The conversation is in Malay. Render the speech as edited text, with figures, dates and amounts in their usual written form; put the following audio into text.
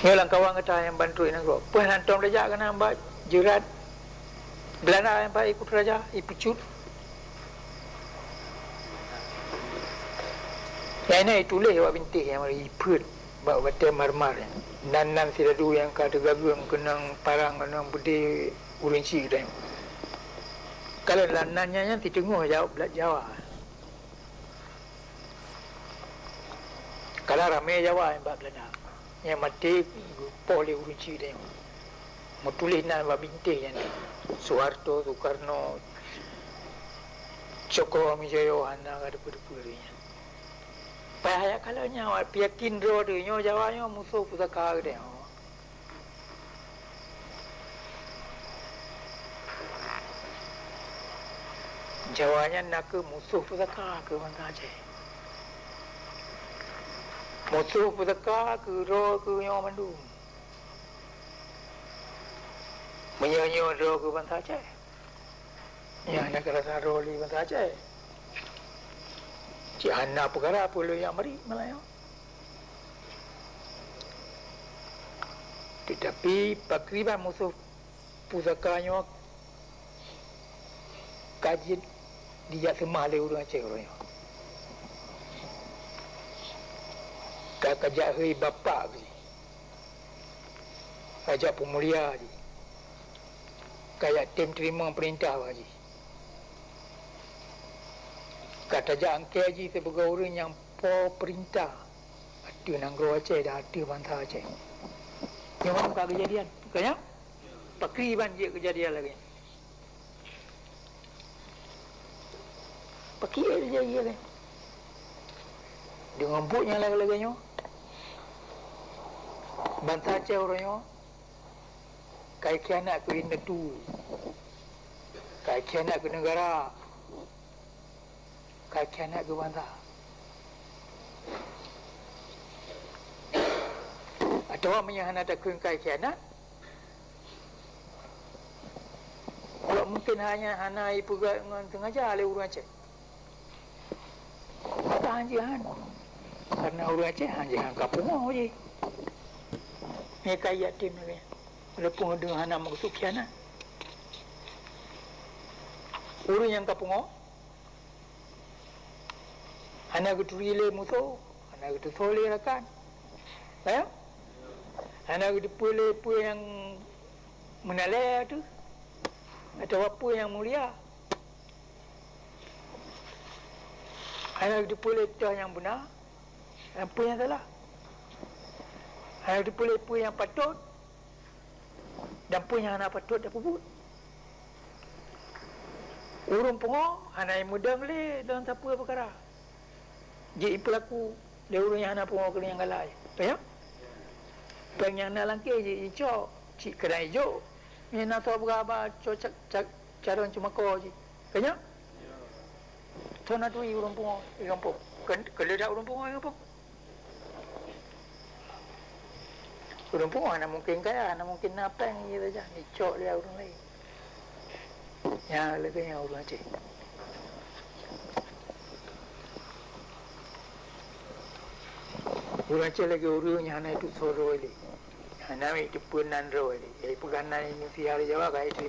Ngalang kawan kata yang bantu ini kok. Puan hantam raja kena ambak jerat belana yang baik ikut raja ipucut. Yang ini tulis awak bintik yang mari iput bawa batai marmar. Nan siradu yang kata gagung kenang parang kenang budi urinci dah. Kalau lanannya yang ditengok jawab belat Jawa. Kalau ramai Jawa yang bab belana. Yang mati boleh urinci dah. Mau tulis nan awak bintik yang Soeharto, Soekarno, Cokro Mijoyo hana kada pura-puranya. Payah kalau nyawa piakin ro tu nyo Jawa nyo musuh pusaka dia. Jawanya nak ke musuh pusaka ke mana aja. Musuh pusaka ke ro ke nyo mandu. Menyanyi ro ke mana aja. Ya nak rasa ro li mana aja. Cik Hana perkara apa lu yang mari Melayu. Tetapi pakriban musuh pusakanya kaji dia semah le urang Aceh orangnya. Kajak hei bapa ni. Kajak pemulia ni. Kayak tim terima perintah ni. Kata jangkai haji sebagai orang yang perintah ada nanggro Aceh dah ada bantah Aceh. Yang mana bukan kejadian? Bukannya? Pakriban je kejadian lagi. Pakir je lagi. Dengan buknya lagi-laginya. Bantah Aceh orangnya. Kai kianat ke negeri. Kai kianat ke negara. Kaki anak ke bantah. Atau orang yang ada kaki anak. Kalau mungkin hanya hanai juga dengan sengaja oleh orang Aceh. Tak hanjian. Karena orang Aceh hanjian kapung je. Ni kaya tim ni. Walaupun dengan hana maksud kianat. Orang yang kapung anak itu rile musuh, anak itu soleh rakan, ya? Anak itu pulih yang menalai tu, atau apa yang mulia. Anak itu pulih yang benar, apa yang salah. Anak itu pulih yang patut, dan yang anak patut dah puput. Urung pungo, anak yang muda boleh dalam siapa perkara. Jadi pelaku dia orang yang nak pun kena yang galak je. Ya? Peng yang nak langkih je cok, cik kedai hijau. Ni nak tahu berapa cok cara cuma kau je. Kanya? Tu nak tu orang pun, orang pun. Kalau dah orang pun orang pun. Orang pun nak mungkin kaya, nak mungkin napeng je saja. Ni cok dia orang lain. Yang lagi yang orang Aceh. Orang Aceh lagi orangnya hana itu soro ini. Hana itu pun nan ro ini. Jadi peganan ini siar Jawa kaya itu.